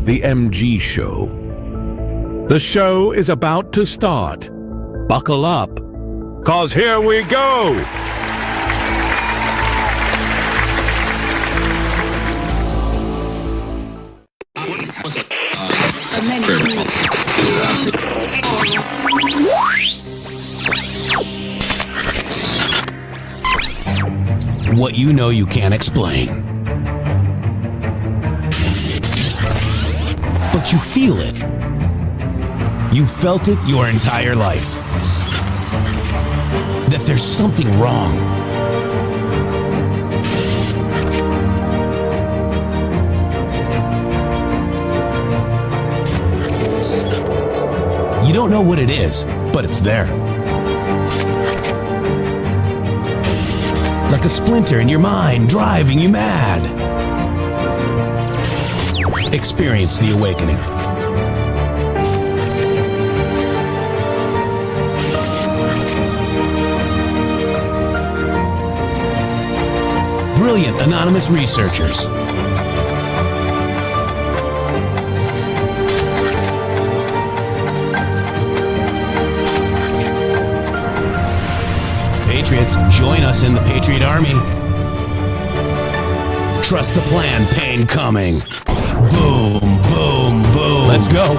The MG Show. The show is about to start. Buckle up, 'cause here we go! What you know you can't explain. But you feel it. You felt it your entire life. That there's something wrong. You don't know what it is, but it's there. Like a splinter in your mind, driving you mad. Experience the awakening. Brilliant anonymous researchers. Patriots, join us in the Patriot Army. Trust the plan, pain coming. Boom, boom, boom. Let's go.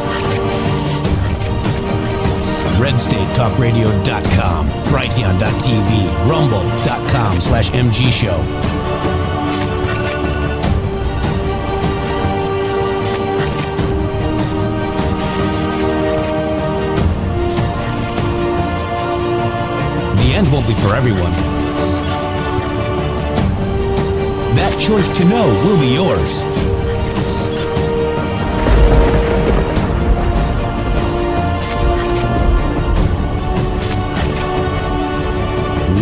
RedStateTalkRadio.com, Brighteon.tv, Rumble.com/MG Show. The end won't be for everyone. That choice to know will be yours.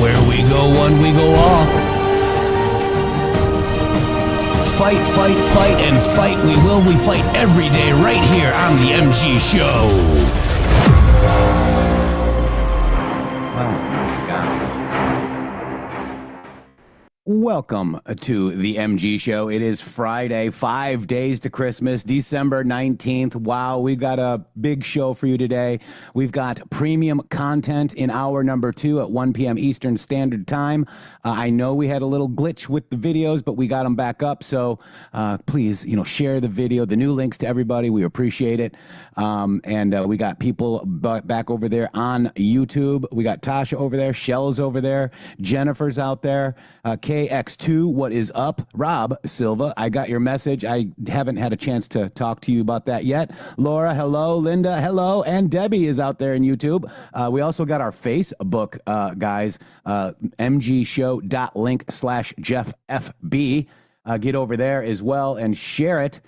Where we go one, we go all. Fight, fight, fight, and fight we will. We fight every day right here on the MG Show. Welcome to the MG Show. It is Friday, 5 days to Christmas, December 19th. Wow, we've got a big show for you today. We've got premium content in hour number 2 at 1 p.m. Eastern Standard Time. I know we had a little glitch with the videos, but we got them back up. So please, share the video, the new links to everybody. We appreciate it. And we got people back over there on YouTube. We got Tasha over there. Shell's over there. Jennifer's out there. KX2, what is up? Rob Silva, I got your message. I haven't had a chance to talk to you about that yet. Laura, hello. Linda, hello. And Debbie is out there in YouTube. We also got our Facebook, guys, mgshow.link/JeffFB. Get over there as well and share it.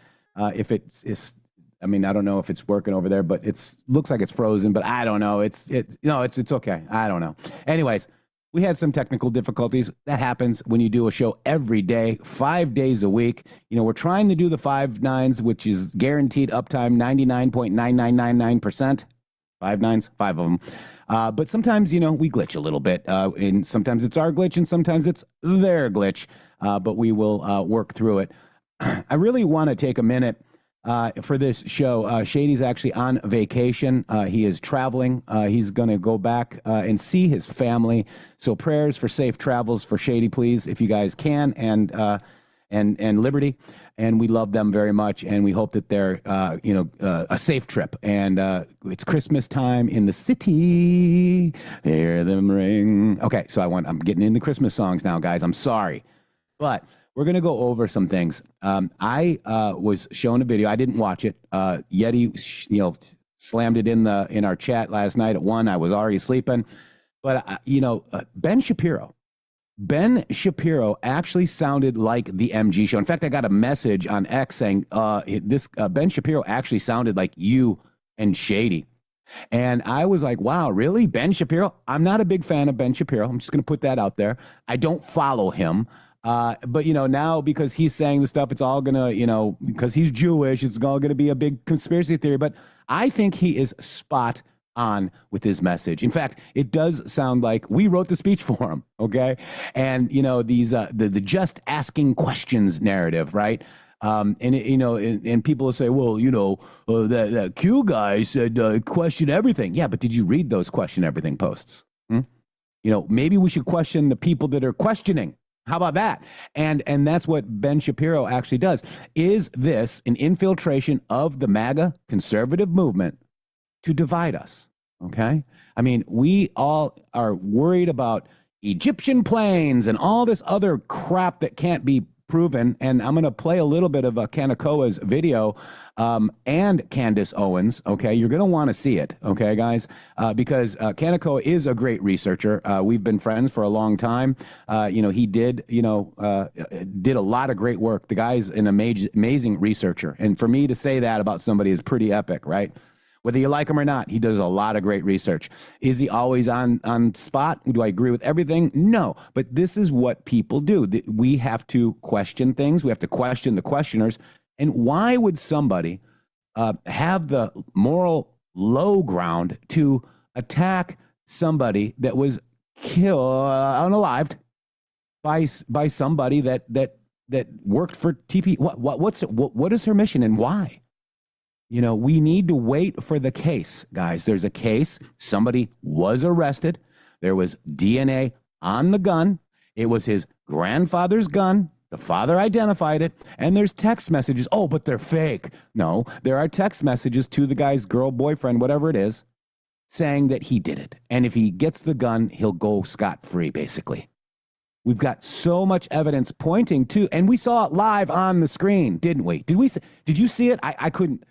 If it's I don't know if it's working over there, but looks like it's frozen, but I don't know. It's okay. I don't know. Anyways, we had some technical difficulties. That happens when you do a show every day, 5 days a week. We're trying to do the 5 nines, which is guaranteed uptime, 99.9999%. 5 nines, 5 of them. But sometimes, we glitch a little bit. And sometimes it's our glitch and sometimes it's their glitch. But we will work through it. I really want to take a minute for this show. Shady's actually on vacation. He is traveling. He's going to go back and see his family. So prayers for safe travels for Shady, please, if you guys can, and Liberty. And we love them very much, and we hope that they're, a safe trip. And it's Christmas time in the city. Hear them ring. Okay, so I'm getting into Christmas songs now, guys. I'm sorry, but we're going to go over some things. I was shown a video. I didn't watch it. Yeti, slammed it in our chat last night at 1. I was already sleeping. But, Ben Shapiro actually sounded like the MG Show. In fact, I got a message on X saying Ben Shapiro actually sounded like you and Shady. And I was like, wow, really? Ben Shapiro? I'm not a big fan of Ben Shapiro. I'm just going to put that out there. I don't follow him. But, now because he's saying the stuff, it's all going to, because he's Jewish, it's all going to be a big conspiracy theory. But I think he is spot on with his message. In fact, it does sound like we wrote the speech for him, okay? And, these the just asking questions narrative, right? And people will say, well, that Q guy said question everything. Yeah, but did you read those question everything posts? Maybe we should question the people that are questioning. How about that? And that's what Ben Shapiro actually does. Is this an infiltration of the MAGA conservative movement to divide us? Okay. I mean, we all are worried about Egyptian planes and all this other crap that can't be proven. And I'm going to play a little bit of Kanakoa's video and Candace Owens. Okay. You're going to want to see it. Okay, guys, because Kanakoa is a great researcher. We've been friends for a long time. He did a lot of great work. The guy's an amazing researcher. And for me to say that about somebody is pretty epic, right? Whether you like him or not, he does a lot of great research. Is he always on spot? Do I agree with everything? No. But this is what people do. We have to question things. We have to question the questioners. And why would somebody have the moral low ground to attack somebody that was killed, unalived, by somebody that worked for TP? What is her mission and why? We need to wait for the case, guys. There's a case. Somebody was arrested. There was DNA on the gun. It was his grandfather's gun. The father identified it. And there's text messages. Oh, but they're fake. No, there are text messages to the guy's girl, boyfriend, whatever it is, saying that he did it. And if he gets the gun, he'll go scot-free, basically. We've got so much evidence pointing to, and we saw it live on the screen, didn't we? Did you see it? I couldn't.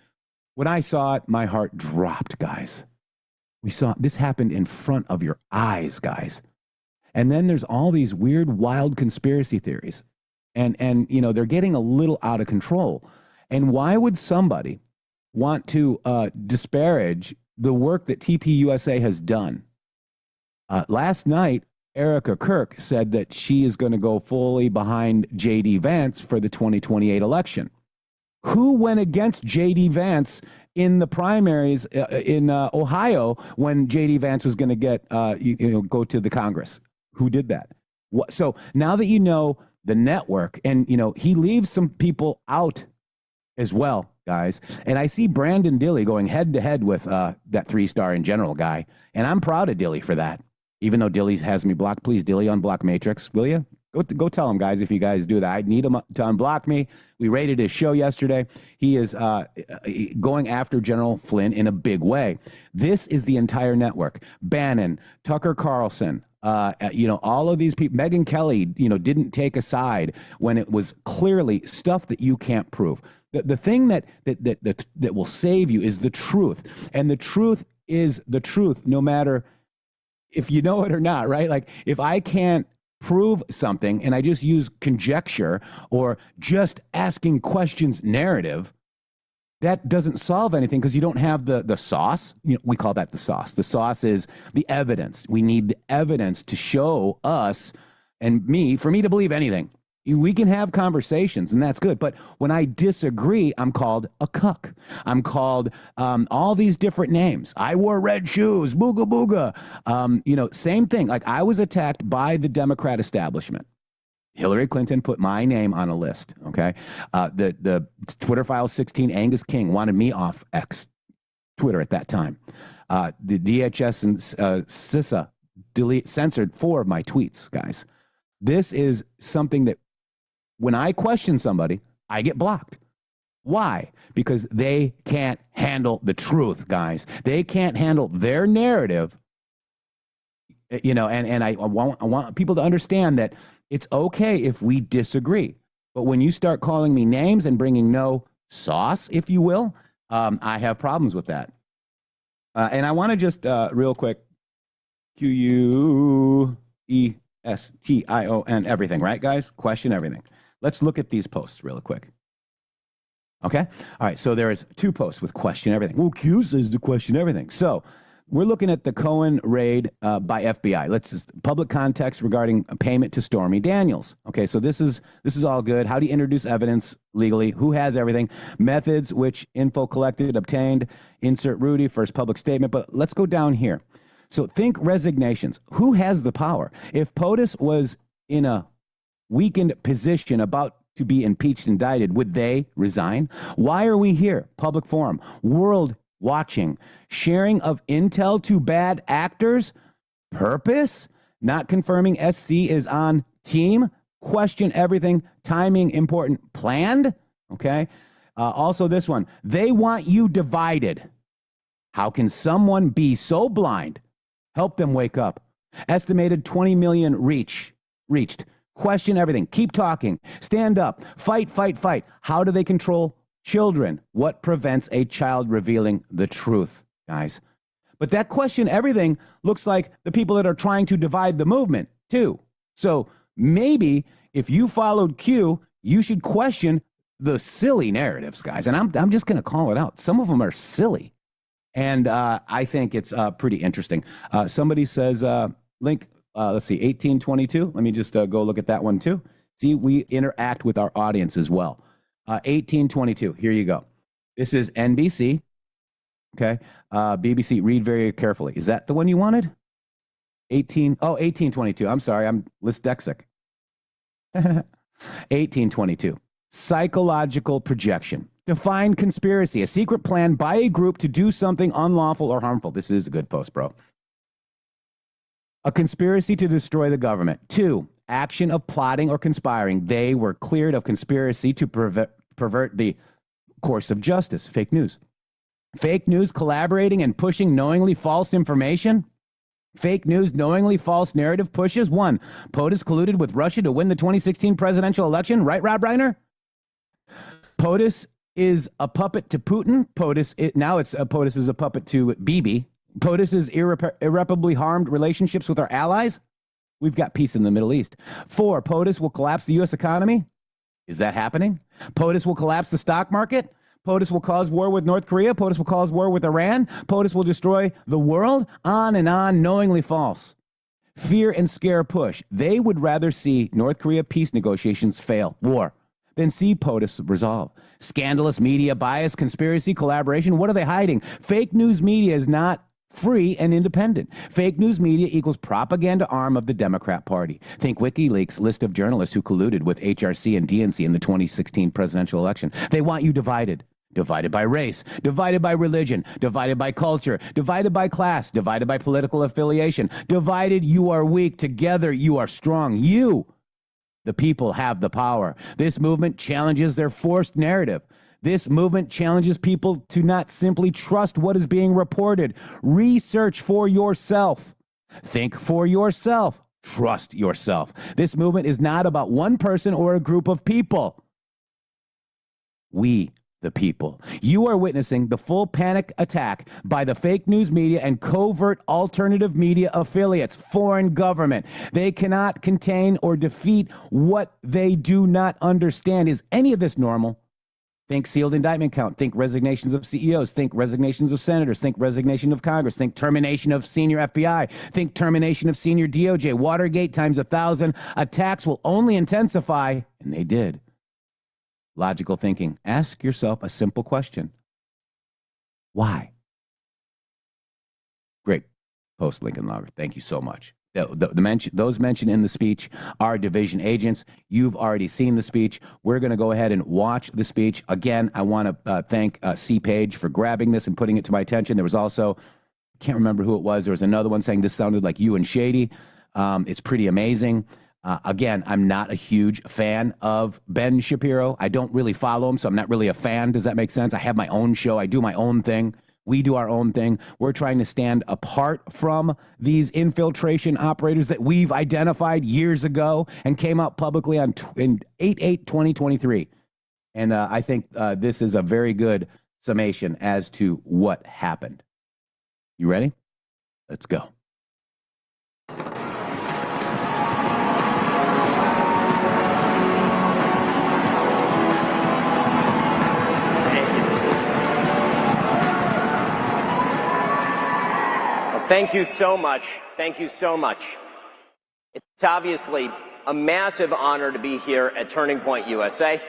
When I saw it, my heart dropped, guys. We saw this happened in front of your eyes, guys. And then there's all these weird, wild conspiracy theories. And they're getting a little out of control. And why would somebody want to disparage the work that TPUSA has done? Last night, Erica Kirk said that she is going to go fully behind J.D. Vance for the 2028 election. Who went against J.D. Vance in the primaries in Ohio when J.D. Vance was going to get go to the Congress? Who did that? So now that you know the network, and he leaves some people out as well, guys. And I see Brandon Dilley going head to head with that 3-star in general guy, and I'm proud of Dilley for that. Even though Dilley has me blocked, please Dilley unblock Matrix, will you? Go tell him, guys, if you guys do that. I need him to unblock me. We rated his show yesterday. He is going after General Flynn in a big way. This is the entire network. Bannon, Tucker Carlson, all of these people. Megyn Kelly, didn't take a side when it was clearly stuff that you can't prove. The thing that will save you is the truth. And the truth is the truth, no matter if you know it or not, right? Like, if I can't prove something and I just use conjecture or just asking questions narrative, that doesn't solve anything because you don't have the sauce. We call that the sauce. The sauce is the evidence. We need the evidence to show us and for me to believe anything. We can have conversations, and that's good. But when I disagree, I'm called a cuck. I'm called all these different names. I wore red shoes, booga booga. Same thing. Like, I was attacked by the Democrat establishment. Hillary Clinton put my name on a list, okay? The Twitter File 16, Angus King, wanted me off X, Twitter at that time. The DHS and CISA censored 4 of my tweets, guys. This is something that, when I question somebody, I get blocked. Why? Because they can't handle the truth, guys. They can't handle their narrative. And I want people to understand that it's okay if we disagree. But when you start calling me names and bringing no sauce, if you will, I have problems with that. And I want to just real quick, QUESTION everything, right, guys? Question everything. Let's look at these posts real quick. Okay? All right, so there is 2 posts with question everything. Well, Q says to question everything. So we're looking at the Cohen raid by FBI. Let's just public context regarding a payment to Stormy Daniels. Okay, so this is all good. How do you introduce evidence legally? Who has everything? Methods, which info collected, obtained. Insert Rudy, first public statement. But let's go down here. So think resignations. Who has the power? If POTUS was in a weakened position about to be impeached, indicted, would they resign? Why are we here? Public forum, world watching, sharing of intel to bad actors, purpose, not confirming SC is on team, question everything, timing important, planned, okay? Also this one, they want you divided. How can someone be so blind? Help them wake up. Estimated 20 million reached. Question everything. Keep talking. Stand up. Fight, fight, fight. How do they control children? What prevents a child revealing the truth, guys? But that question everything looks like the people that are trying to divide the movement, too. So maybe if you followed Q, you should question the silly narratives, guys. And I'm just going to call it out. Some of them are silly. And I think it's pretty interesting. Somebody says, link, let's see, 1822. Let me just go look at that one too. See, we interact with our audience as well. 1822, here you go. This is NBC, okay? BBC, read very carefully. Is that the one you wanted? 1822, I'm sorry, I'm dyslexic. 1822, psychological projection. Define conspiracy, a secret plan by a group to do something unlawful or harmful. This is a good post, bro. A conspiracy to destroy the government. 2, action of plotting or conspiring. They were cleared of conspiracy to pervert the course of justice. Fake news. Fake news, collaborating and pushing knowingly false information. Fake news, knowingly false narrative pushes. 1, POTUS colluded with Russia to win the 2016 presidential election. Right, Rob Reiner? POTUS is a puppet to Putin. POTUS is a puppet to Bibi. POTUS is irreparably harmed relationships with our allies. We've got peace in the Middle East. 4, POTUS will collapse the U.S. economy. Is that happening? POTUS will collapse the stock market. POTUS will cause war with North Korea. POTUS will cause war with Iran. POTUS will destroy the world. On and on, knowingly false. Fear and scare push. They would rather see North Korea peace negotiations fail, war, than see POTUS resolve. Scandalous media bias, conspiracy, collaboration. What are they hiding? Fake news media is not free and independent. Fake news media equals propaganda arm of the Democrat Party. Think WikiLeaks list of journalists who colluded with HRC and DNC in the 2016 presidential election. They want you divided. Divided by race, divided by religion, divided by culture, divided by class, divided by political affiliation. Divided, you are weak. Together, you are strong. You, the people, have the power. This movement challenges their forced narrative. This movement challenges people to not simply trust what is being reported. Research for yourself. Think for yourself. Trust yourself. This movement is not about one person or a group of people. We, the people. You are witnessing the full panic attack by the fake news media and covert alternative media affiliates, foreign government. They cannot contain or defeat what they do not understand. Is any of this normal? Think sealed indictment count. Think resignations of CEOs. Think resignations of senators. Think resignation of Congress. Think termination of senior FBI. Think termination of senior DOJ. Watergate times 1,000. Attacks will only intensify, and they did. Logical thinking. Ask yourself a simple question. Why? Great post, Lincoln Logger. Thank you so much. Those mentioned in the speech are division agents. You've already seen the speech. We're going to go ahead and watch the speech. Again, I want to thank C. Page for grabbing this and putting it to my attention. There was also, I can't remember who it was. There was another one saying this sounded like you and Shady. It's pretty amazing. Again, I'm not a huge fan of Ben Shapiro. I don't really follow him, so I'm not really a fan. Does that make sense? I have my own show. I do my own thing. We do our own thing. We're trying to stand apart from these infiltration operators that we've identified years ago and came out publicly on in 8/8/2023. And I think this is a very good summation as to what happened. You ready? Let's go. Thank you so much. Thank you so much. It's obviously a massive honor to be here at Turning Point USA.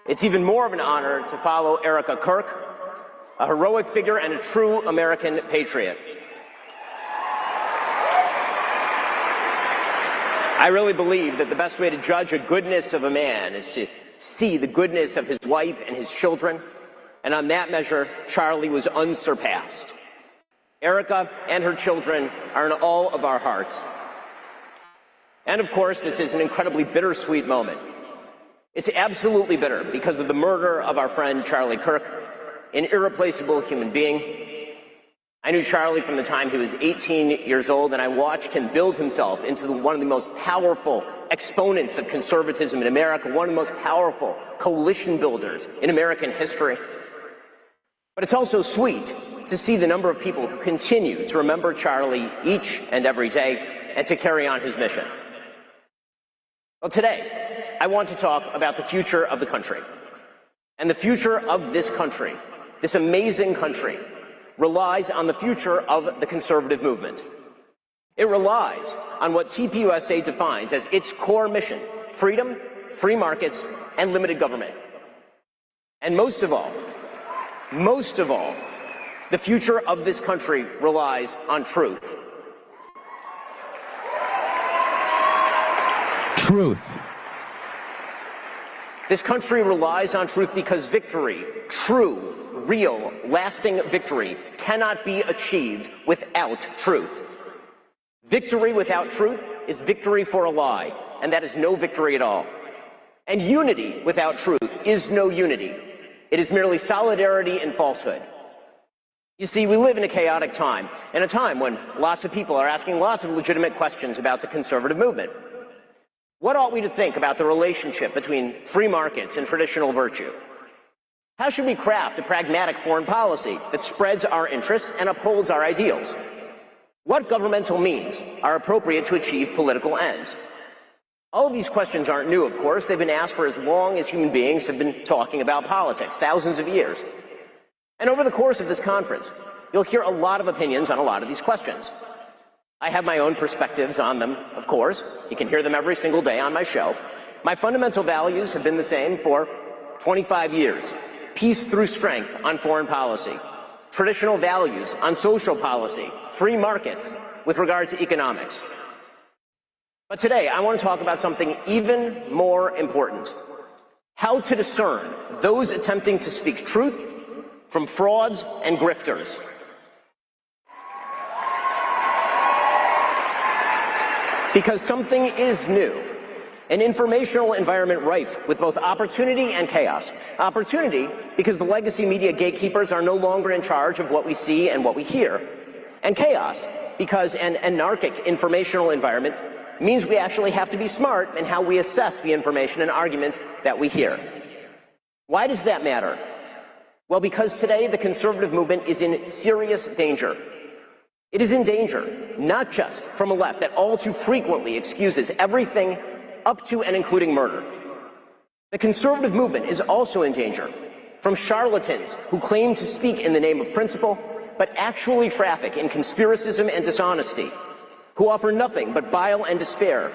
It's even more of an honor to follow Erica Kirk, a heroic figure and a true American patriot. I really believe that the best way to judge a goodness of a man is to see the goodness of his wife and his children. And on that measure, Charlie was unsurpassed. Erica and her children are in all of our hearts. And of course, this is an incredibly bittersweet moment. It's absolutely bitter because of the murder of our friend Charlie Kirk, an irreplaceable human being. I knew Charlie from the time he was 18 years old, and I watched him build himself into one of the most powerful exponents of conservatism in America, one of the most powerful coalition builders in American history. But it's also sweet to see the number of people who continue to remember Charlie each and every day and to carry on his mission. Well, today, I want to talk about the future of the country. And the future of this country, this amazing country, relies on the future of the conservative movement. It relies on what TPUSA defines as its core mission: freedom, free markets, and limited government. And most of all, the future of this country relies on truth. Truth. This country relies on truth because victory, true, real, lasting victory, cannot be achieved without truth. Victory without truth is victory for a lie, and that is no victory at all. And unity without truth is no unity. It is merely solidarity in falsehood. You see, we live in a chaotic time, and a time when lots of people are asking lots of legitimate questions about the conservative movement. What ought we to think about the relationship between free markets and traditional virtue? How should we craft a pragmatic foreign policy that spreads our interests and upholds our ideals? What governmental means are appropriate to achieve political ends? All of these questions aren't new, of course. They've been asked for as long as human beings have been talking about politics, thousands of years. And over the course of this conference, you'll hear a lot of opinions on a lot of these questions. I have my own perspectives on them, of course. You can hear them every single day on my show. My fundamental values have been the same for 25 years. Peace through strength on foreign policy. Traditional values on social policy. Free markets with regard to economics. But today, I want to talk about something even more important. How to discern those attempting to speak truth from frauds and grifters. Because something is new. An informational environment rife with both opportunity and chaos. Opportunity because the legacy media gatekeepers are no longer in charge of what we see and what we hear. And chaos because an anarchic informational environment means we actually have to be smart in how we assess the information and arguments that we hear. Why does that matter? Well, because today the conservative movement is in serious danger. It is in danger, not just from a left that all too frequently excuses everything up to and including murder. The conservative movement is also in danger from charlatans who claim to speak in the name of principle, but actually traffic in conspiracism and dishonesty, who offer nothing but bile and despair,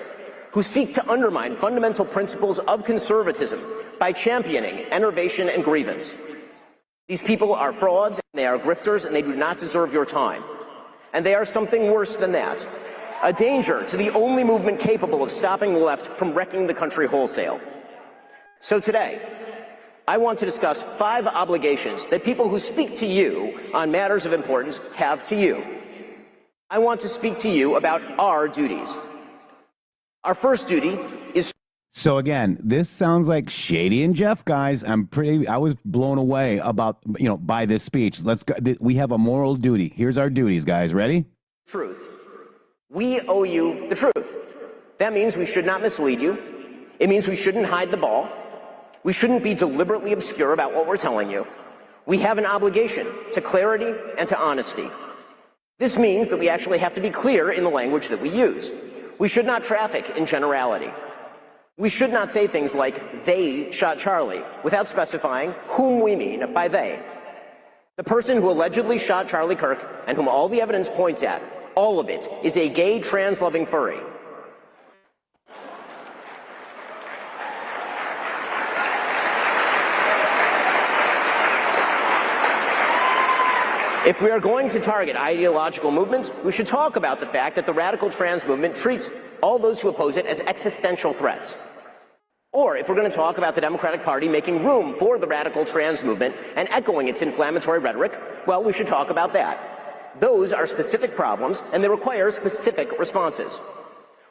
who seek to undermine fundamental principles of conservatism by championing enervation and grievance. These people are frauds, and they are grifters, and they do not deserve your time. And they are something worse than that, a danger to the only movement capable of stopping the left from wrecking the country wholesale. So today, I want to discuss 5 obligations that people who speak to you on matters of importance have to you. I want to speak to you about our duties. Our first duty is... So again, this sounds like Shady and Jeff, guys. I was blown away about, by this speech. Let's go. We have a moral duty. Here's our duties, guys. Ready? Truth. We owe you the truth. That means we should not mislead you. It means we shouldn't hide the ball. We shouldn't be deliberately obscure about what we're telling you. We have an obligation to clarity and to honesty. This means that we actually have to be clear in the language that we use. We should not traffic in generality. We should not say things like, they shot Charlie, without specifying whom we mean by they. The person who allegedly shot Charlie Kirk, and whom all the evidence points at, all of it, is a gay, trans-loving furry. If we are going to target ideological movements, we should talk about the fact that the radical trans movement treats all those who oppose it as existential threats. Or if we're going to talk about the Democratic Party making room for the radical trans movement and echoing its inflammatory rhetoric, well, we should talk about that. Those are specific problems, and they require specific responses.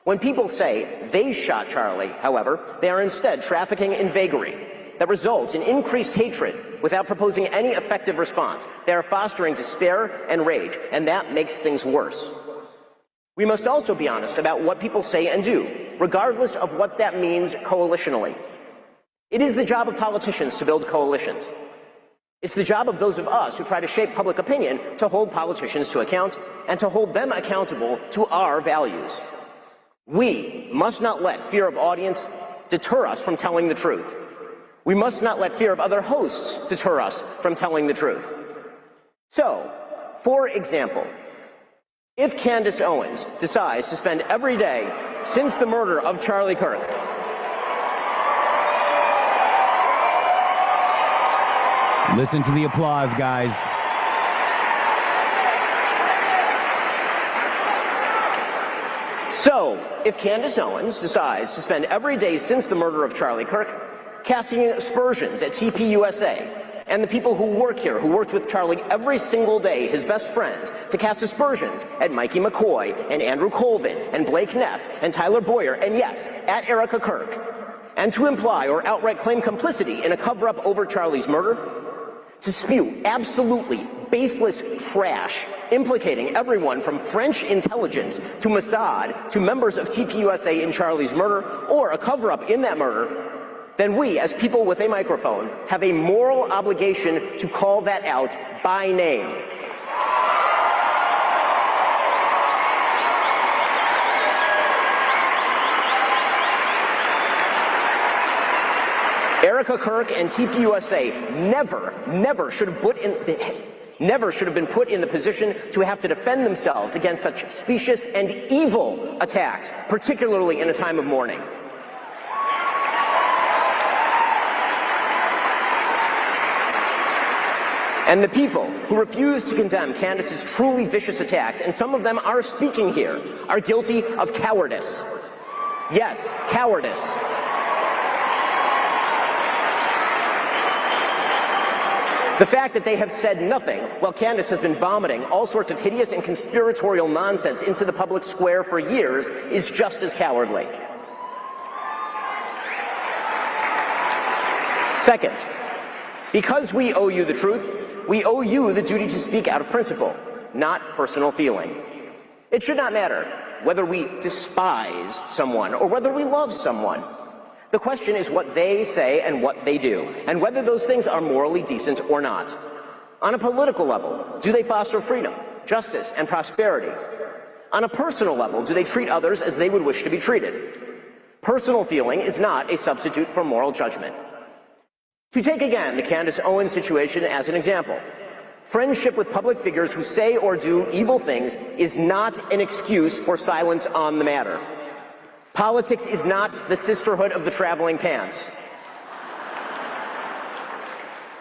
When people say they shot Charlie, however, they are instead trafficking in vagary that results in increased hatred without proposing any effective response. They are fostering despair and rage, and that makes things worse. We must also be honest about what people say and do, regardless of what that means coalitionally. It is the job of politicians to build coalitions. It's the job of those of us who try to shape public opinion to hold politicians to account and to hold them accountable to our values. We must not let fear of audience deter us from telling the truth. We must not let fear of other hosts deter us from telling the truth. So, for example, if Candace Owens decides to spend every day since the murder of Charlie Kirk Listen to the applause, guys. So, if Candace Owens decides to spend every day since the murder of Charlie Kirk casting aspersions at TPUSA and the people who work here, who worked with Charlie every single day, his best friends, to cast aspersions at Mikey McCoy and Andrew Colvin and Blake Neff and Tyler Boyer, and yes, at Erica Kirk, and to imply or outright claim complicity in a cover-up over Charlie's murder, to spew absolutely baseless trash implicating everyone from French intelligence to Mossad to members of TPUSA in Charlie's murder or a cover-up in that murder, then we, as people with a microphone, have a moral obligation to call that out by name. Erica Kirk and TPUSA never should have been put in the position to have to defend themselves against such specious and evil attacks, particularly in a time of mourning. And the people who refuse to condemn Candace's truly vicious attacks, and some of them are speaking here, are guilty of cowardice. Yes, cowardice. The fact that they have said nothing while Candace has been vomiting all sorts of hideous and conspiratorial nonsense into the public square for years is just as cowardly. Second, because we owe you the truth, we owe you the duty to speak out of principle, not personal feeling. It should not matter whether we despise someone or whether we love someone. The question is what they say and what they do, and whether those things are morally decent or not. On a political level, do they foster freedom, justice, and prosperity? On a personal level, do they treat others as they would wish to be treated? Personal feeling is not a substitute for moral judgment. To take again the Candace Owens situation as an example, friendship with public figures who say or do evil things is not an excuse for silence on the matter. Politics is not the sisterhood of the traveling pants.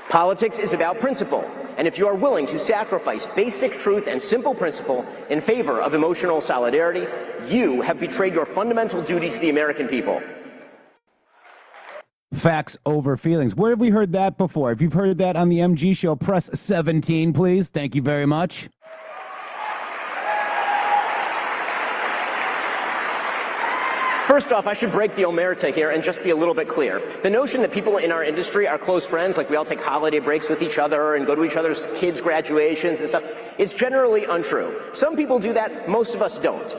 Politics is about principle, and if you are willing to sacrifice basic truth and simple principle in favor of emotional solidarity, you have betrayed your fundamental duty to the American people. Facts over feelings. Where have we heard that before? If you've heard that on the MG show, press 17, please. Thank you very much. First off, I should break the omerta here and just be a little bit clear. The notion that people in our industry are close friends, like we all take holiday breaks with each other and go to each other's kids' graduations and stuff, it's generally untrue. Some people do that, most of us don't.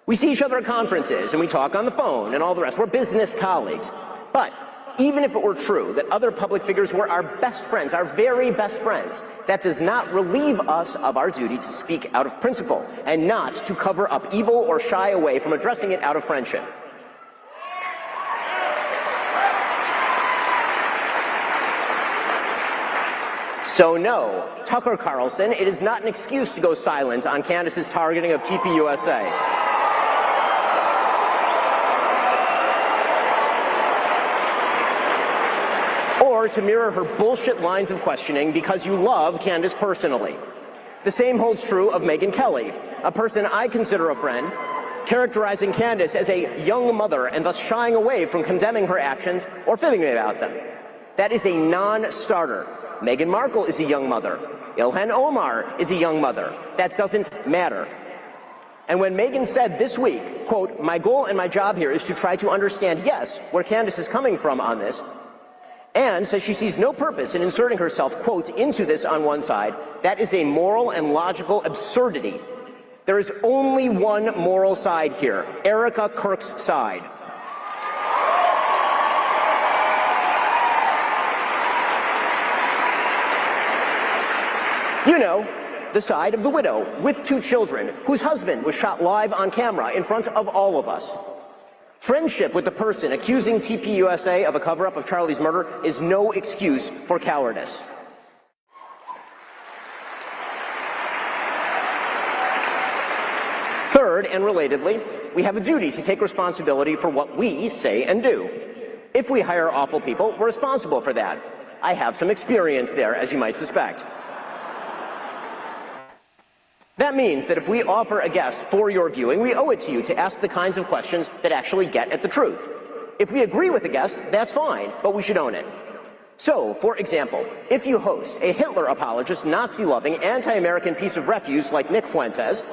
We see each other at conferences and we talk on the phone and all the rest. We're business colleagues. But even if it were true that other public figures were our best friends, our very best friends, that does not relieve us of our duty to speak out of principle and not to cover up evil or shy away from addressing it out of friendship. So no, Tucker Carlson, it is not an excuse to go silent on Candace's targeting of TPUSA. Or to mirror her bullshit lines of questioning because you love Candace personally. The same holds true of Megyn Kelly, a person I consider a friend, characterizing Candace as a young mother and thus shying away from condemning her actions or fibbing about them. That is a non-starter. Meghan Markle is a young mother. Ilhan Omar is a young mother. That doesn't matter. And when Meghan said this week, quote, "My goal and my job here is to try to understand, yes, where Candace is coming from on this," and says she sees no purpose in inserting herself, quote, into this on one side, that is a moral and logical absurdity. There is only one moral side here, Erica Kirk's side. You know, the side of the widow with 2 children, whose husband was shot live on camera in front of all of us. Friendship with the person accusing TPUSA of a cover-up of Charlie's murder is no excuse for cowardice. Third, and relatedly, we have a duty to take responsibility for what we say and do. If we hire awful people, we're responsible for that. I have some experience there, as you might suspect. That means that if we offer a guest for your viewing, we owe it to you to ask the kinds of questions that actually get at the truth. If we agree with the guest, that's fine, but we should own it. So, for example, if you host a Hitler apologist, Nazi-loving, anti-American piece of refuse like Nick Fuentes,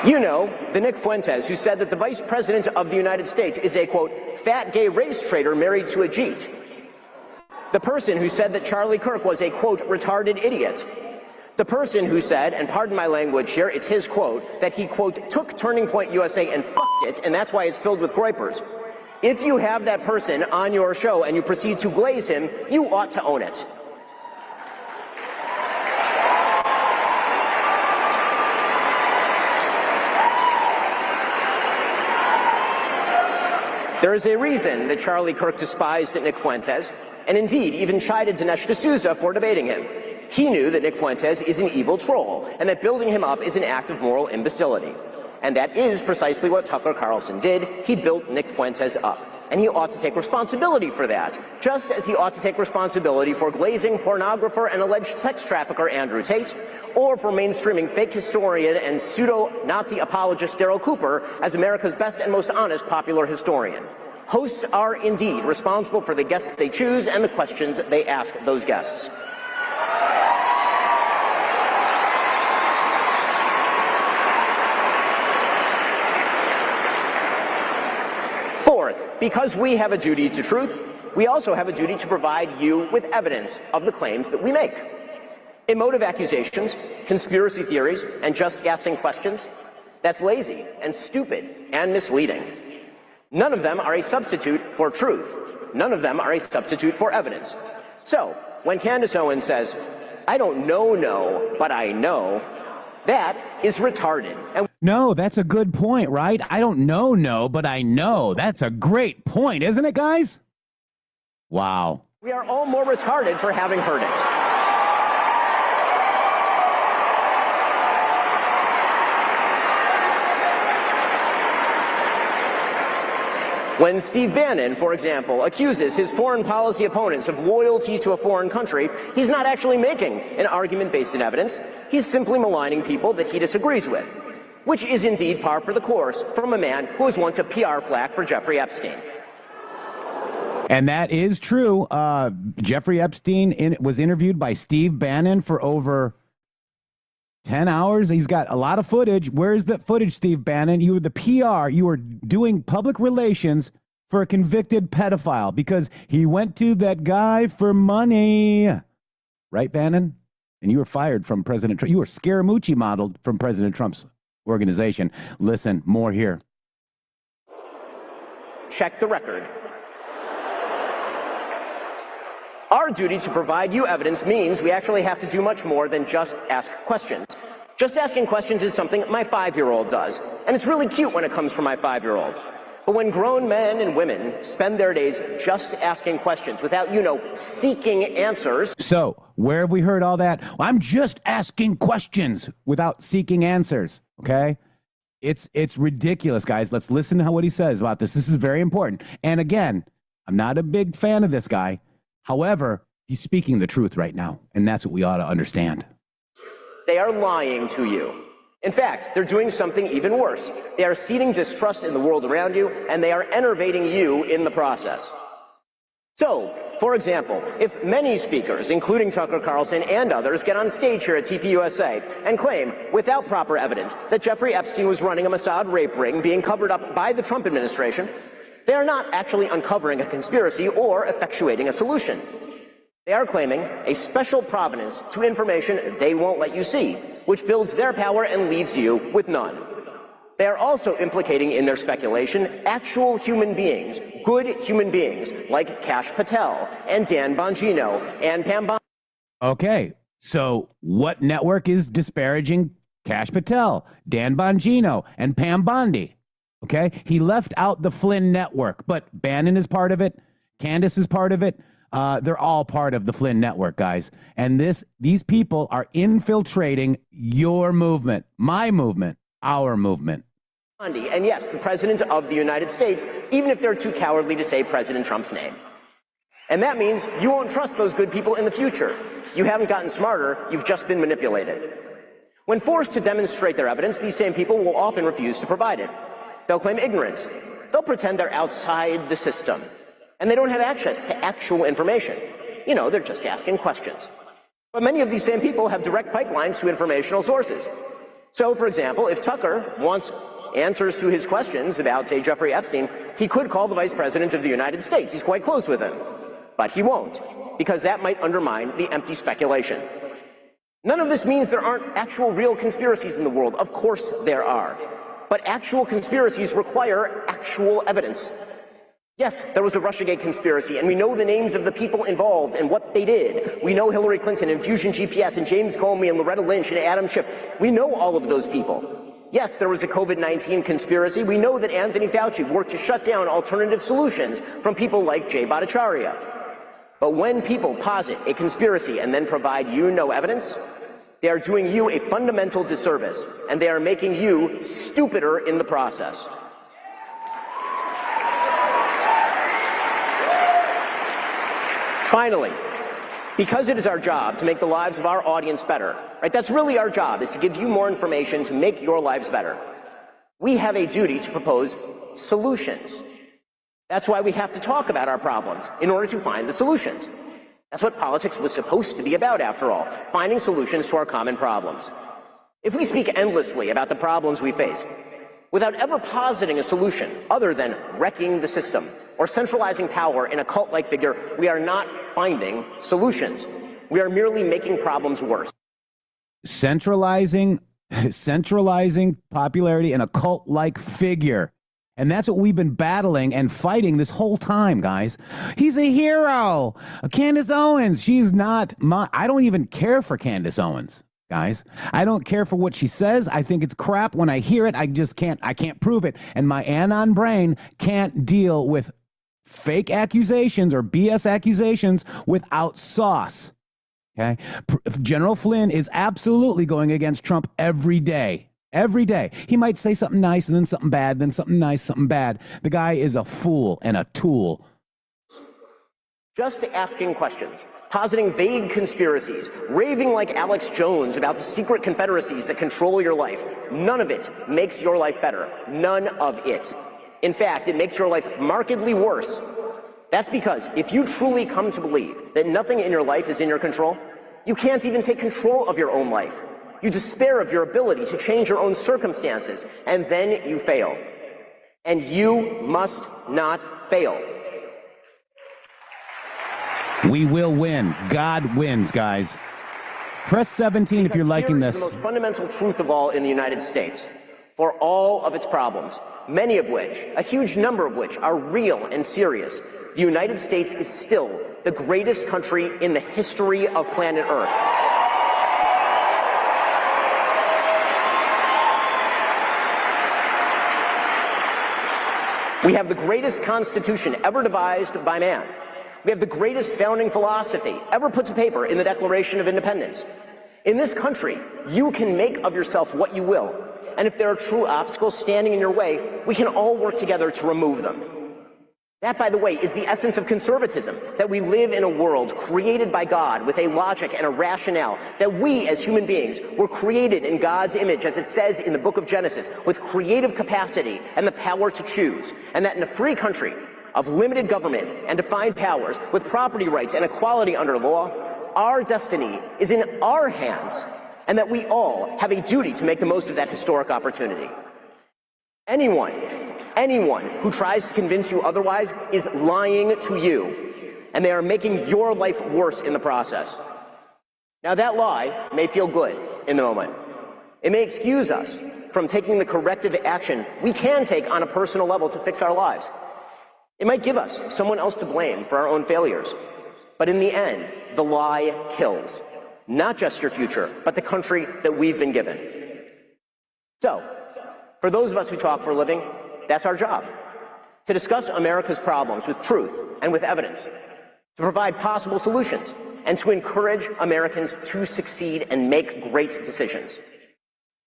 you know, the Nick Fuentes who said that the Vice President of the United States is a, quote, fat gay race traitor married to a Jeet. The person who said that Charlie Kirk was a, quote, retarded idiot. The person who said, and pardon my language here, it's his quote, that he, quote, took Turning Point USA and fucked it, and that's why it's filled with groypers. If you have that person on your show and you proceed to glaze him, you ought to own it. There is a reason that Charlie Kirk despised Nick Fuentes, and indeed even chided Dinesh D'Souza for debating him. He knew that Nick Fuentes is an evil troll, and that building him up is an act of moral imbecility. And that is precisely what Tucker Carlson did. He built Nick Fuentes up. And he ought to take responsibility for that, just as he ought to take responsibility for glazing pornographer and alleged sex trafficker Andrew Tate, or for mainstreaming fake historian and pseudo-Nazi apologist Daryl Cooper as America's best and most honest popular historian. Hosts are indeed responsible for the guests they choose and the questions they ask those guests. Fourth, because we have a duty to truth, we also have a duty to provide you with evidence of the claims that we make. Emotive accusations, conspiracy theories, and just guessing questions, that's lazy and stupid and misleading. None of them are a substitute for truth. None of them are a substitute for evidence. So, when Candace Owens says, "I don't know, but I know," that is retarded. And No, that's a good point, right? I don't know, but I know. That's a great point, isn't it, guys? Wow. we are all more retarded for having heard it. When Steve Bannon, for example, accuses his foreign policy opponents of loyalty to a foreign country, he's not actually making an argument based in evidence. He's simply maligning people that he disagrees with, which is indeed par for the course from a man who was once a PR flack for Jeffrey Epstein. And that is true. Jeffrey Epstein was interviewed by Steve Bannon for over 10 hours. He's got a lot of footage. Where's the footage, Steve Bannon? You were the PR. You were doing public relations for a convicted pedophile because he went to that guy for money. Right, Bannon? And you were fired from President Trump. You were Scaramucci modeled from President Trump's organization. Listen, more here. Check the record. Our duty to provide you evidence means we actually have to do much more than just ask questions. Just asking questions is something my 5-year-old does, and it's really cute when it comes from my 5-year-old. But when grown men and women spend their days just asking questions without, seeking answers. So, where have we heard all that? Well, I'm just asking questions without seeking answers, okay? It's ridiculous, guys. Let's listen to what he says about this. This is very important. And again, I'm not a big fan of this guy. However, He's speaking the truth right now, and that's what we ought to understand. They are lying to you. In fact, they're doing something even worse. They are seeding distrust in the world around you, and they are enervating you in the process. So, for example, if many speakers, including Tucker Carlson and others, get on stage here at TPUSA and claim, without proper evidence, that Jeffrey Epstein was running a Mossad rape ring being covered up by the Trump administration, they are not actually uncovering a conspiracy or effectuating a solution. They are claiming a special provenance to information they won't let you see, which builds their power and leaves you with none. They are also implicating in their speculation actual human beings, good human beings, like Kash Patel and Dan Bongino and Pam Bondi. Okay, so what network is disparaging Kash Patel, Dan Bongino, and Pam Bondi? Okay, he left out the Flynn network, but Bannon is part of it. Candace is part of it. They're all part of the Flynn network, guys. And these people are infiltrating your movement, my movement, our movement. And yes, the President of the United States, even if they're too cowardly to say President Trump's name. And that means you won't trust those good people in the future. You haven't gotten smarter, you've just been manipulated. When forced to demonstrate their evidence, these same people will often refuse to provide it. They'll claim ignorance. They'll pretend they're outside the system. And they don't have access to actual information. You know, they're just asking questions. But many of these same people have direct pipelines to informational sources. So, for example, if Tucker wants answers to his questions about, say, Jeffrey Epstein, he could call the Vice President of the United States. He's quite close with him. But he won't, because that might undermine the empty speculation. None of this means there aren't actual real conspiracies in the world. Of course there are. But actual conspiracies require actual evidence. Yes, there was a Russiagate conspiracy, and we know the names of the people involved and what they did. We know Hillary Clinton and Fusion GPS and James Comey and Loretta Lynch and Adam Schiff. We know all of those people. Yes, there was a COVID-19 conspiracy. We know that Anthony Fauci worked to shut down alternative solutions from people like Jay Bhattacharya. But when people posit a conspiracy and then provide you no evidence, they are doing you a fundamental disservice, and they are making you stupider in the process. Finally, because it is our job to make the lives of our audience better, right? That's really our job, is to give you more information to make your lives better. We have a duty to propose solutions. That's why we have to talk about our problems in order to find the solutions. That's what politics was supposed to be about, after all, finding solutions to our common problems. If we speak endlessly about the problems we face, without ever positing a solution other than wrecking the system or centralizing power in a cult-like figure, we are not finding solutions. We are merely making problems worse. Centralizing popularity in a cult-like figure. And that's what we've been battling and fighting this whole time, guys. He's a hero. Candace Owens, she's not I don't even care for Candace Owens, guys. I don't care for what she says. I think it's crap. When I hear it, I can't prove it. And my anon brain can't deal with fake accusations or BS accusations without sauce. Okay? General Flynn is absolutely going against Trump every day. Every day. He might say something nice and then something bad, then something nice, something bad. The guy is a fool and a tool. Just asking questions, positing vague conspiracies, raving like Alex Jones about the secret confederacies that control your life. None of it makes your life better. None of it. In fact, it makes your life markedly worse. That's because if you truly come to believe that nothing in your life is in your control, you can't even take control of your own life. You despair of your ability to change your own circumstances, and then you fail. And you must not fail. We will win. God wins, guys. Press 17 if you're liking this. The most fundamental truth of all in the United States, for all of its problems, many of which, a huge number of which, are real and serious, the United States is still the greatest country in the history of planet Earth. We have the greatest Constitution ever devised by man. We have the greatest founding philosophy ever put to paper in the Declaration of Independence. In this country, you can make of yourself what you will. And if there are true obstacles standing in your way, we can all work together to remove them. That, by the way, is the essence of conservatism, that we live in a world created by God with a logic and a rationale, that we as human beings were created in God's image, as it says in the book of Genesis, with creative capacity and the power to choose, and that in a free country of limited government and defined powers, with property rights and equality under law, our destiny is in our hands, and that we all have a duty to make the most of that historic opportunity. Anyone who tries to convince you otherwise is lying to you, and they are making your life worse in the process. Now, that lie may feel good in the moment. It may excuse us from taking the corrective action we can take on a personal level to fix our lives. It might give us someone else to blame for our own failures. But in the end, the lie kills. Not just your future, but the country that we've been given. So, for those of us who talk for a living, that's our job. To discuss America's problems with truth and with evidence. To provide possible solutions. And to encourage Americans to succeed and make great decisions.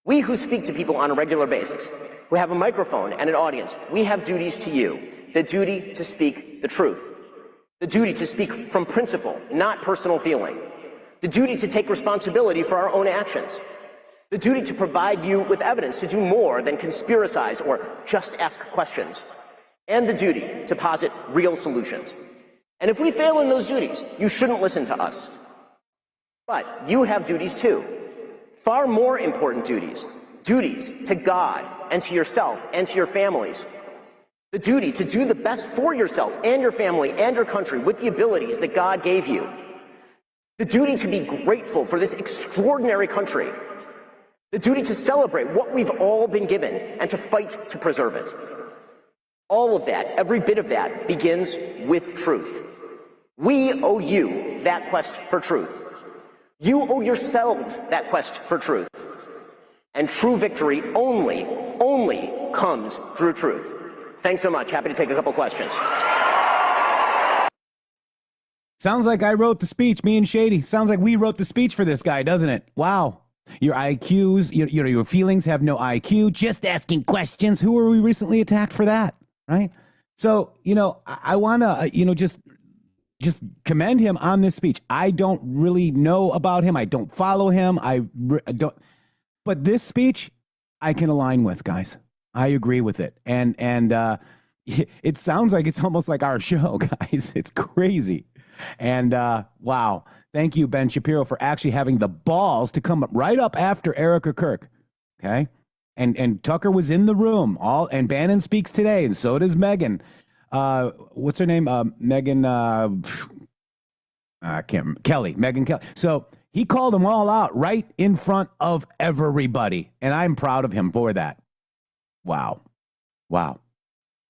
We who speak to people on a regular basis, who have a microphone and an audience, we have duties to you. The duty to speak the truth. The duty to speak from principle, not personal feeling. The duty to take responsibility for our own actions. The duty to provide you with evidence to do more than conspiracize or just ask questions. And the duty to posit real solutions. And if we fail in those duties, you shouldn't listen to us. But you have duties too. Far more important duties. Duties to God and to yourself and to your families. The duty to do the best for yourself and your family and your country with the abilities that God gave you. The duty to be grateful for this extraordinary country. The duty to celebrate what we've all been given and to fight to preserve it. All of that, every bit of that, begins with truth. We owe you that quest for truth. You owe yourselves that quest for truth. And true victory only comes through truth. Thanks so much. Happy to take a couple questions. Sounds like I wrote the speech, me and Shady. Sounds like we wrote the speech for this guy, doesn't it? Wow. Your IQs, your feelings have no IQ. Just asking questions. Who were we recently attacked for that? Right? So, I want to, just commend him on this speech. I don't really know about him. I don't follow him. I don't. But this speech, I can align with, guys. I agree with it. And it sounds like it's almost like our show, guys. It's crazy. And wow. Thank you, Ben Shapiro, for actually having the balls to come right up after Eric or Kirk. Okay. And Tucker was in the room. And Bannon speaks today, and so does Megan. What's her name? Megan Kelly. Megan Kelly. So he called them all out right in front of everybody. And I'm proud of him for that. Wow. What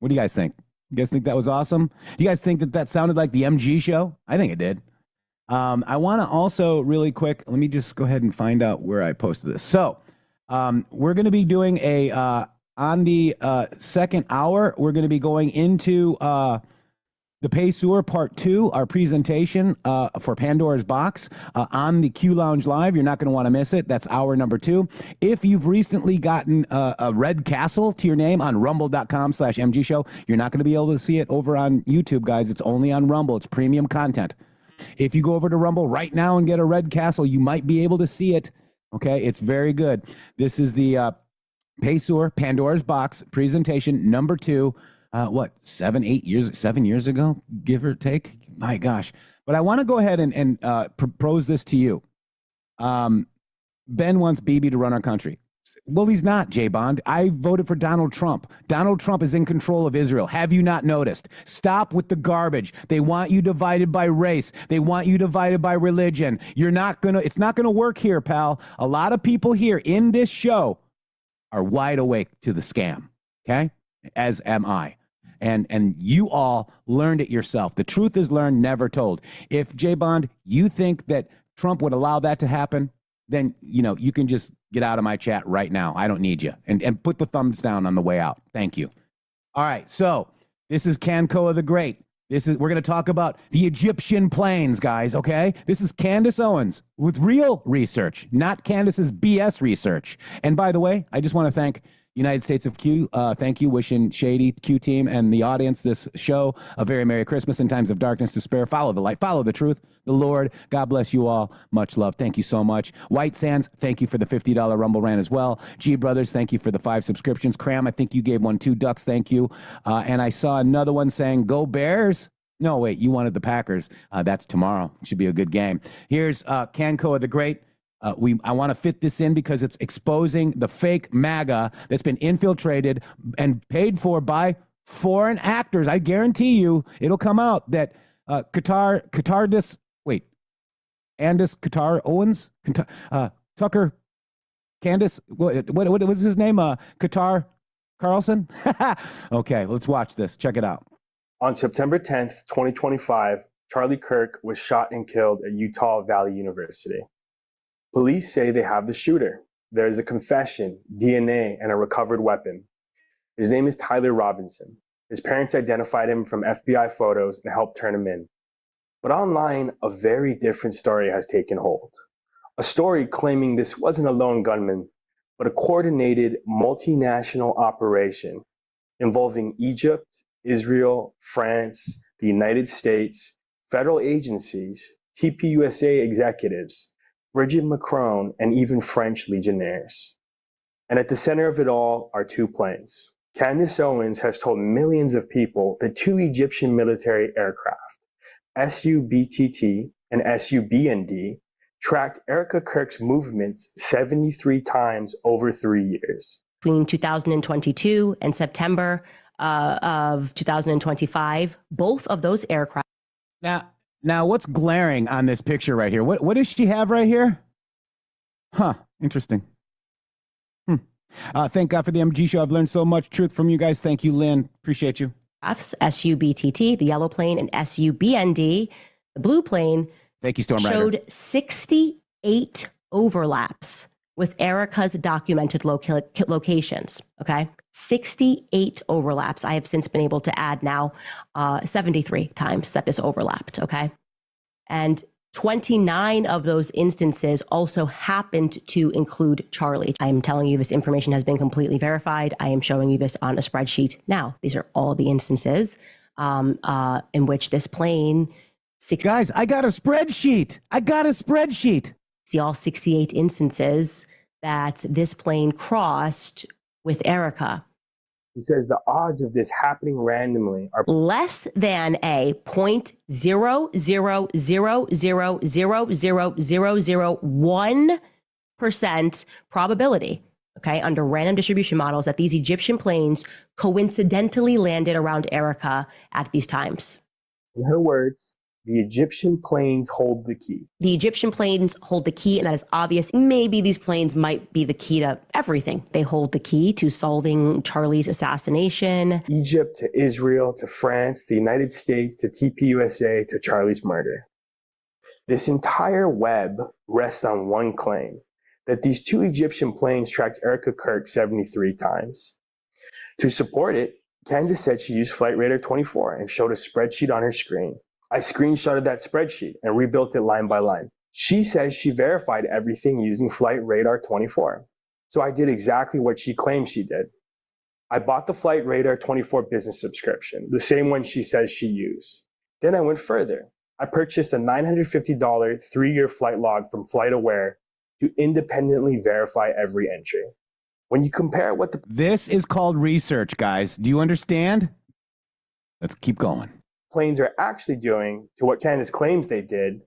do you guys think? You guys think that was awesome? You guys think that sounded like the MG show? I think it did. I want to also really quick, let me just go ahead and find out where I posted this. So we're going to be doing on the second hour, we're going to be going into the Payseur Part 2, our presentation for Pandora's Box on the Q Lounge Live. You're not going to want to miss it. That's hour number 2. If you've recently gotten a red castle to your name on rumble.com/MG show, you're not going to be able to see it over on YouTube, guys. It's only on Rumble. It's premium content. If you go over to Rumble right now and get a red castle, you might be able to see it. Okay, it's very good. This is the Payseur Pandora's Box presentation number 2. 7 years ago, give or take? My gosh. But I want to go ahead and propose this to you. Ben wants Bibi to run our country. Well, he's not, J Bond. I voted for Donald Trump. Donald Trump is in control of Israel. Have you not noticed? Stop with the garbage. They want you divided by race. They want you divided by religion. It's not gonna work here, pal. A lot of people here in this show are wide awake to the scam. Okay? As am I. And you all learned it yourself. The truth is learned, never told. If, J Bond, you think that Trump would allow that to happen, then, you can just get out of my chat right now. I don't need you. And put the thumbs down on the way out. Thank you. All right, so this is Kankoa the Great. We're going to talk about the Egyptian plains, guys, okay? This is Candace Owens with real research, not Candace's BS research. And by the way, I just want to thank United States of Q, thank you. Wishing Shady, Q team, and the audience this show a very Merry Christmas in times of darkness, despair. Follow the light, follow the truth, the Lord. God bless you all. Much love. Thank you so much. White Sands, thank you for the $50 Rumble Rant as well. G Brothers, thank you for the 5 subscriptions. Cram, I think you gave one too. Ducks, thank you. And I saw another one saying, Go Bears. No, wait, you wanted the Packers. That's tomorrow. Should be a good game. Here's Cancoa the Great. I want to fit this in because it's exposing the fake MAGA that's been infiltrated and paid for by foreign actors. I guarantee you it'll come out that Candace, Owens, Tucker, Candace, what was his name? Qatar Carlson? Okay, let's watch this. Check it out. On September 10th, 2025, Charlie Kirk was shot and killed at Utah Valley University. Police say they have the shooter. There is a confession, DNA, and a recovered weapon. His name is Tyler Robinson. His parents identified him from FBI photos and helped turn him in. But online, a very different story has taken hold. A story claiming this wasn't a lone gunman, but a coordinated multinational operation involving Egypt, Israel, France, the United States, federal agencies, TPUSA executives, Bridget Macron, and even French legionnaires. And at the center of it all are 2 planes. Candace Owens has told millions of people that 2 Egyptian military aircraft, SU-BTT and SU-BND, tracked Erica Kirk's movements 73 times over 3 years. Between 2022 and September of 2025, both of those aircraft. Now, what's glaring on this picture right here? What does she have right here? Huh, interesting. Thank God for the MG show. I've learned so much truth from you guys. Thank you, Lynn. Appreciate you. SU-BTT, the yellow plane, and SU-BND, the blue plane, thank you, Storm Rider, showed 68 overlaps with Erica's documented locations, okay? 68 overlaps. I have since been able to add now 73 times that this overlapped, okay? And 29 of those instances also happened to include Charlie. I am telling you this information has been completely verified. I am showing you this on a spreadsheet now. These are all the instances in which this plane... Guys, I got a spreadsheet. See all 68 instances that this plane crossed with Erica. He says the odds of this happening randomly are less than a 0.00000001% probability, okay, under random distribution models that these Egyptian planes coincidentally landed around Erica at these times. In her words, the Egyptian planes hold the key. The Egyptian planes hold the key, and that is obvious. Maybe these planes might be the key to everything. They hold the key to solving Charlie's assassination. Egypt to Israel to France, the United States to TPUSA to Charlie's murder. This entire web rests on one claim, that these 2 Egyptian planes tracked Erica Kirk 73 times. To support it, Candace said she used Flight Radar 24 and showed a spreadsheet on her screen. I screenshotted that spreadsheet and rebuilt it line by line. She says she verified everything using Flight Radar 24. So I did exactly what she claimed she did. I bought the Flight Radar 24 business subscription, the same one she says she used. Then I went further. I purchased a $950 3-year flight log from FlightAware to independently verify every entry. When you compare what the... This is called research, guys. Do you understand? Let's keep going. Planes are actually doing to what Candace claims they did,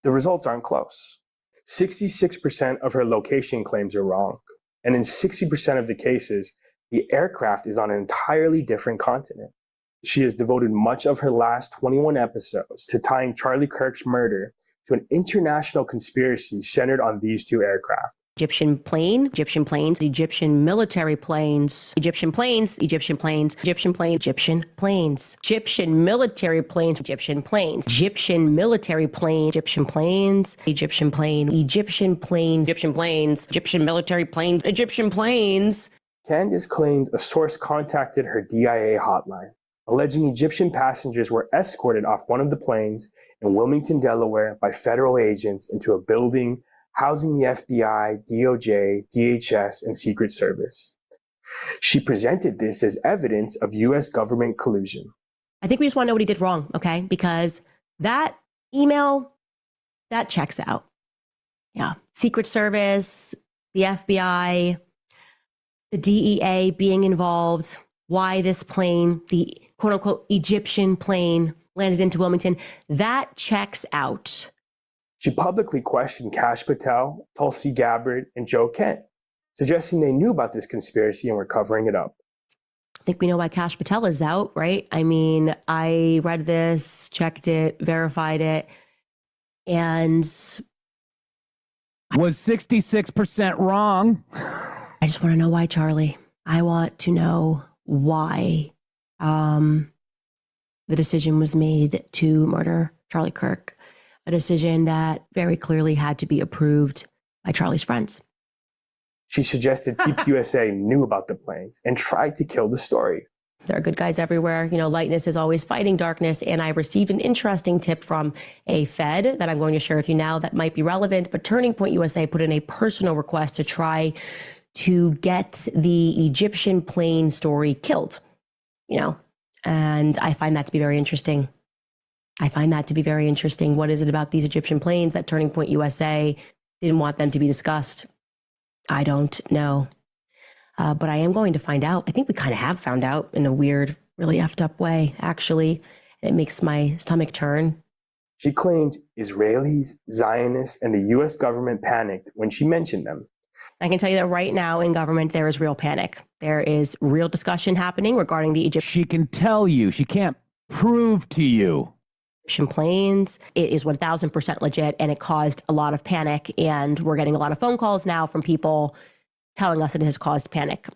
the results aren't close. 66% of her location claims are wrong. And in 60% of the cases, the aircraft is on an entirely different continent. She has devoted much of her last 21 episodes to tying Charlie Kirk's murder to an international conspiracy centered on these 2 aircraft. Egyptian plane, Egyptian planes, Egyptian military planes, Egyptian planes, Egyptian planes, Egyptian planes, Egyptian planes, Egyptian military planes, Egyptian planes, Egyptian military plane, Egyptian planes, Egyptian plane, Egyptian planes, Egyptian planes, Egyptian military planes, Egyptian planes. Candace claimed a source contacted her DIA hotline, alleging Egyptian passengers were escorted off one of the planes in Wilmington, Delaware by federal agents into a building housing the FBI, DOJ, DHS, and Secret Service. She presented this as evidence of U.S. government collusion. I think we just want to know what he did wrong, okay? Because that email, that checks out. Yeah. Secret Service, the FBI, the DEA being involved, why this plane, the quote unquote Egyptian plane, landed into Wilmington, that checks out. She publicly questioned Kash Patel, Tulsi Gabbard, and Joe Kent, suggesting they knew about this conspiracy and were covering it up. I think we know why Kash Patel is out, right? I mean, I read this, checked it, verified it, and was 66% wrong. I just want to know why, Charlie. I want to know why the decision was made to murder Charlie Kirk, a decision that very clearly had to be approved by Charlie's friends. She suggested TPUSA knew about the planes and tried to kill the story. There are good guys everywhere. You know, lightness is always fighting darkness. And I received an interesting tip from a Fed that I'm going to share with you now that might be relevant. But Turning Point USA put in a personal request to try to get the Egyptian plane story killed, you know, and I find that to be very interesting. What is it about these Egyptian planes that Turning Point USA didn't want them to be discussed? I don't know. But I am going to find out. I think we kind of have found out in a weird, really effed up way, actually. It makes my stomach turn. She claimed Israelis, Zionists, and the U.S. government panicked when she mentioned them. I can tell you that right now in government, there is real panic. There is real discussion happening regarding the She can tell you. She can't prove to you. Egyptian planes. It is 1000% legit, and it caused a lot of panic. And we're getting a lot of phone calls now from people telling us that it has caused panic.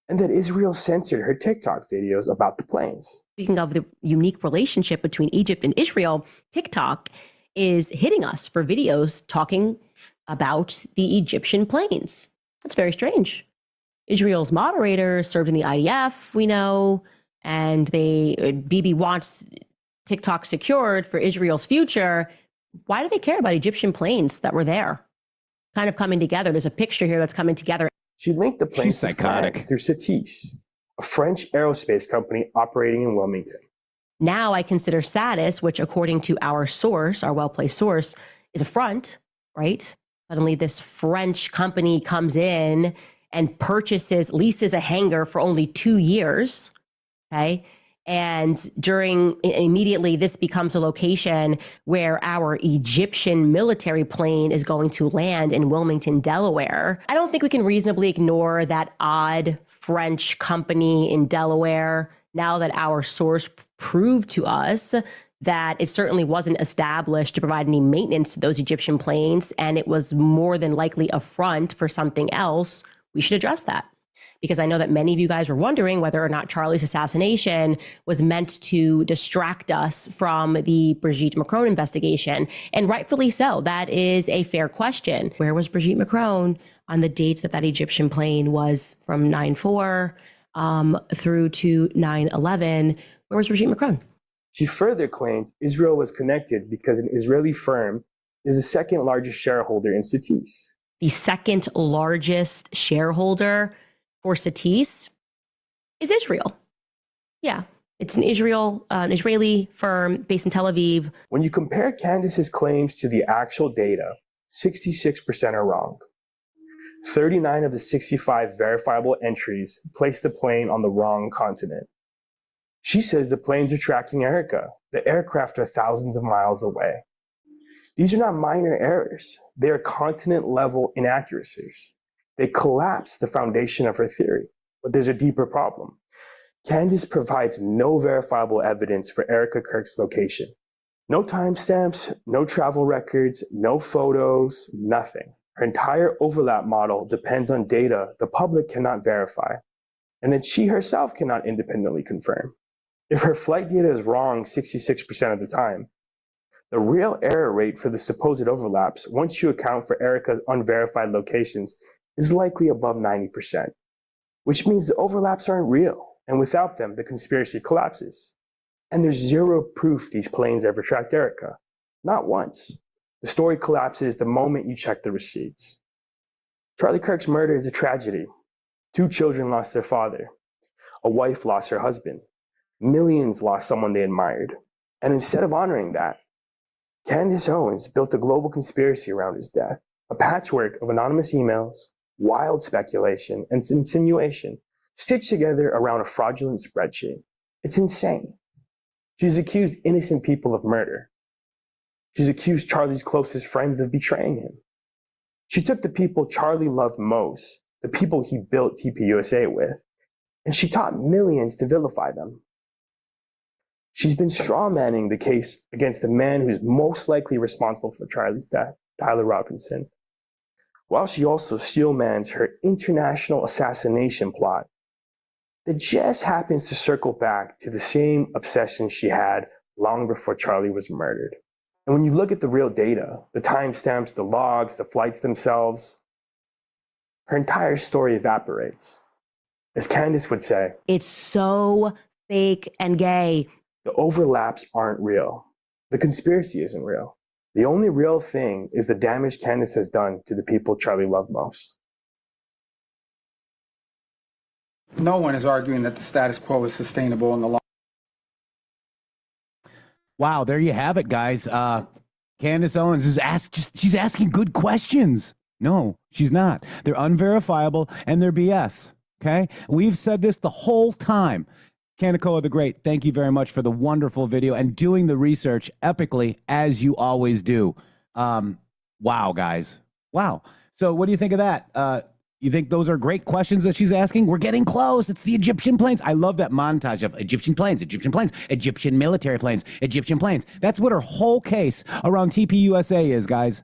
And that Israel censored her TikTok videos about the planes. Speaking of the unique relationship between Egypt and Israel, TikTok is hitting us for videos talking about the Egyptian planes. That's very strange. Israel's moderator served in the IDF, we know, and Bibi wants TikTok secured for Israel's future. Why do they care about Egyptian planes that were there? Kind of coming together. There's a picture here that's coming together. She linked the planes She's psychotic. through Satis, a French aerospace company operating in Wilmington. Now I consider Satis, which according to our source, our well-placed source, is a front, right? Suddenly this French company comes in and leases a hangar for only 2 years, okay? And immediately this becomes a location where our Egyptian military plane is going to land in Wilmington, Delaware. I don't think we can reasonably ignore that odd French company in Delaware now that our source proved to us that it certainly wasn't established to provide any maintenance to those Egyptian planes, and it was more than likely a front for something else. We should address that. Because I know that many of you guys were wondering whether or not Charlie's assassination was meant to distract us from the Brigitte Macron investigation. And rightfully so. That is a fair question. Where was Brigitte Macron on the dates that Egyptian plane was from 9/4 through to 9/11? Where was Brigitte Macron? She further claimed Israel was connected because an Israeli firm is the second largest shareholder in Satis. The second largest shareholder for Satis is Israel. Yeah, it's an Israeli firm based in Tel Aviv. When you compare Candace's claims to the actual data, 66% are wrong. 39 of the 65 verifiable entries place the plane on the wrong continent. She says the planes are tracking Erica. The aircraft are thousands of miles away. These are not minor errors. They are continent-level inaccuracies. They collapse the foundation of her theory. But there's a deeper problem. Candace provides no verifiable evidence for Erica Kirk's location. No timestamps, no travel records, no photos, nothing. Her entire overlap model depends on data the public cannot verify, and that she herself cannot independently confirm. If her flight data is wrong 66% of the time, the real error rate for the supposed overlaps, once you account for Erica's unverified locations, is likely above 90%, which means the overlaps aren't real, and without them, the conspiracy collapses. And there's zero proof these planes ever tracked Erica. Not once. The story collapses the moment you check the receipts. Charlie Kirk's murder is a tragedy. 2 children lost their father. A wife lost her husband. Millions lost someone they admired. And instead of honoring that, Candace Owens built a global conspiracy around his death, a patchwork of anonymous emails, wild speculation, and insinuation stitched together around a fraudulent spreadsheet. It's insane. She's accused innocent people of murder. She's accused Charlie's closest friends of betraying him. She took the people Charlie loved most, the people he built TPUSA with, and she taught millions to vilify them. She's been strawmanning the case against the man who's most likely responsible for Charlie's death, Tyler Robinson, while she also steelmans her international assassination plot that just happens to circle back to the same obsession she had long before Charlie was murdered. And when you look at the real data, the timestamps, the logs, the flights themselves, her entire story evaporates. As Candace would say, It's so fake and gay. the overlaps aren't real. The conspiracy isn't real. The only real thing is the damage Candace has done to the people Charlie loved most. No one is arguing that the status quo is sustainable in the long. Wow, there you have it, guys. Candace Owens is she's asking good questions. No, she's not. They're unverifiable and they're BS. Okay? We've said this the whole time. Kaneko the Great, thank you very much for the wonderful video and doing the research epically as you always do. Wow, guys. Wow. So what do you think of that? You think those are great questions that she's asking? We're getting close. It's the Egyptian planes. I love that montage of Egyptian planes, Egyptian military planes, Egyptian planes. That's what her whole case around TPUSA is, guys.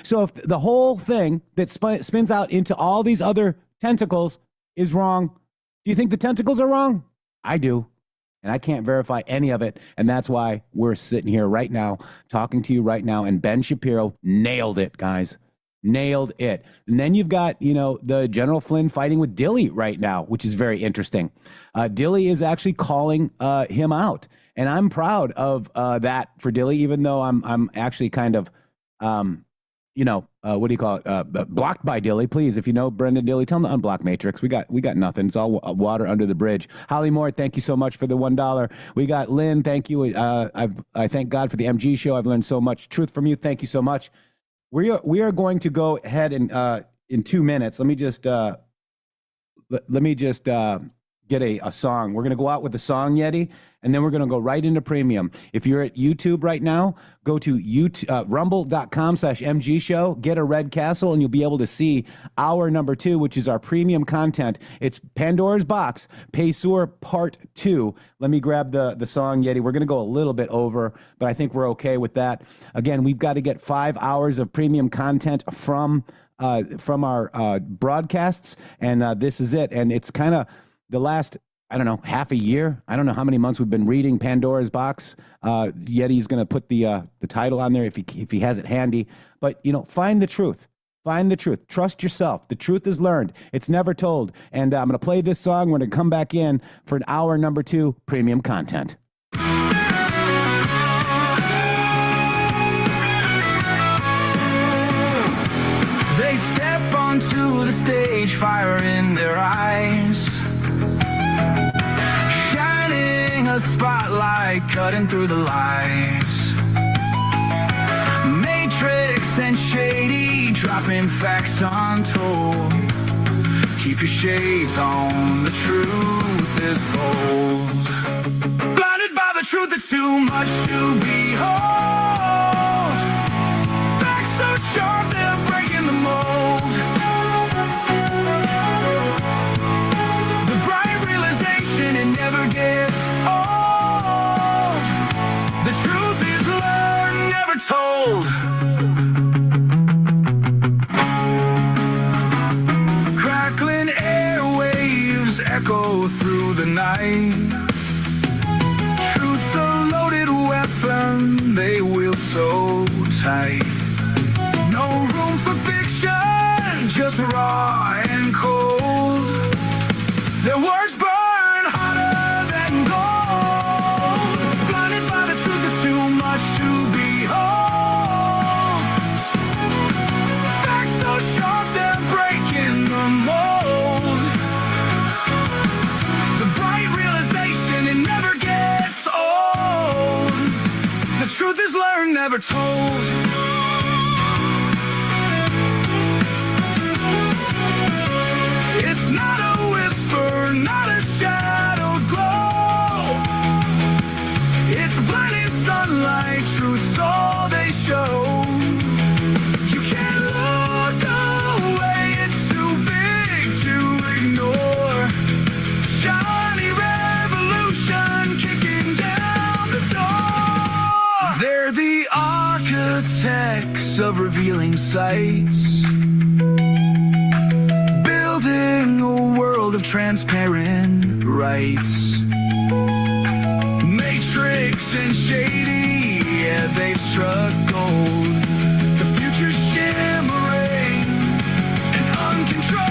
So if the whole thing that spins out into all these other tentacles is wrong, do you think the tentacles are wrong? I do. And I can't verify any of it. And that's why we're sitting here right now, talking to you right now. And Ben Shapiro nailed it, guys. Nailed it. And then you've got, the General Flynn fighting with Dilley right now, which is very interesting. Dilley is actually calling him out. And I'm proud of that for Dilley, even though I'm actually kind of, what do you call it? Blocked by Dilley. Please, if you know Brendan Dilley, tell him to unblock Matrix. We got nothing. It's all water under the bridge. Holly Moore, thank you so much for the $1. We got Lynn. Thank you. I thank God for the MG show. I've learned so much truth from you. Thank you so much. We are going to go ahead and in 2 minutes. Let me just get a song. We're going to go out with the song, Yeti, and then we're going to go right into premium. If you're at YouTube right now, go to rumble.com/MG show, get a red castle, and you'll be able to see hour number 2, which is our premium content. It's Pandora's Box, Payseur Part 2. Let me grab the song, Yeti. We're going to go a little bit over, but I think we're okay with that. Again, we've got to get 5 hours of premium content from our broadcasts, and this is it. And it's kind of the last, I don't know, half a year. I don't know how many months we've been reading Pandora's Box. Yeti's going to put the title on there if he has it handy. But, find the truth. Find the truth. Trust yourself. The truth is learned. It's never told. And I'm going to play this song. We're going to come back in for an hour number 2 premium content. They step onto the stage, fire in their eyes, shining a spotlight, cutting through the lies. Matrix and shady, dropping facts untold. Keep your shades on, the truth is bold. Blinded by the truth, it's too much to behold. Facts so sharp, they're breaking the mold. The bright realization, it never gets old. The truth is learned, never told. Crackling airwaves echo through the night. Truth's a loaded weapon, they wield so tight. No room for fiction, just raw and cold. Their words burn hotter than gold. Blinded by the truth, it's too much to behold. Facts so sharp, they're breaking the mold. never told. It's not a whisper, not a shadowed glow. It's blinding sunlight, truth's all they show. You can't look away, it's too big to ignore. Shiny revolution kicking down the door. They're the architects of revealing sights, building a world of transparent rights. Matrix and shady, yeah, they've struck gold. The future's shimmering and uncontrolled.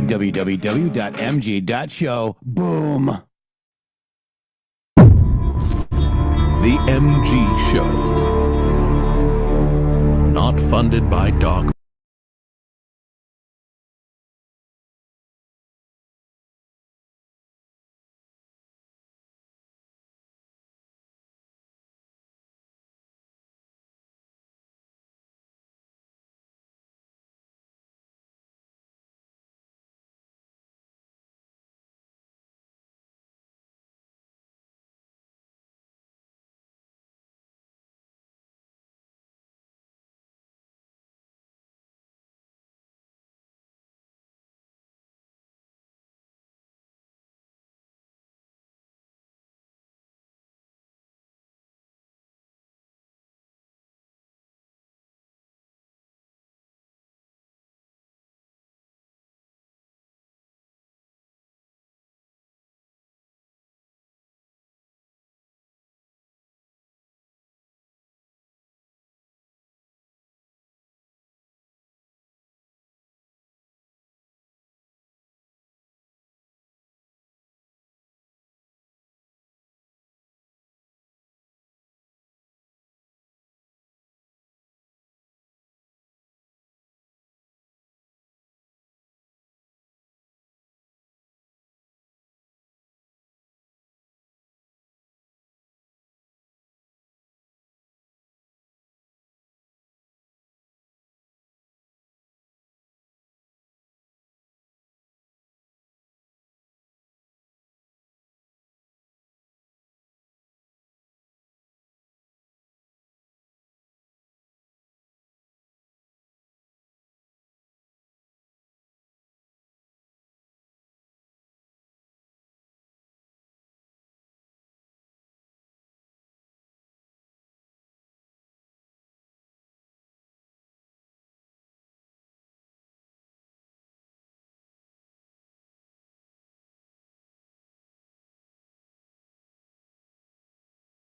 www.mg.show. Boom. The MG Show. Not funded by Doc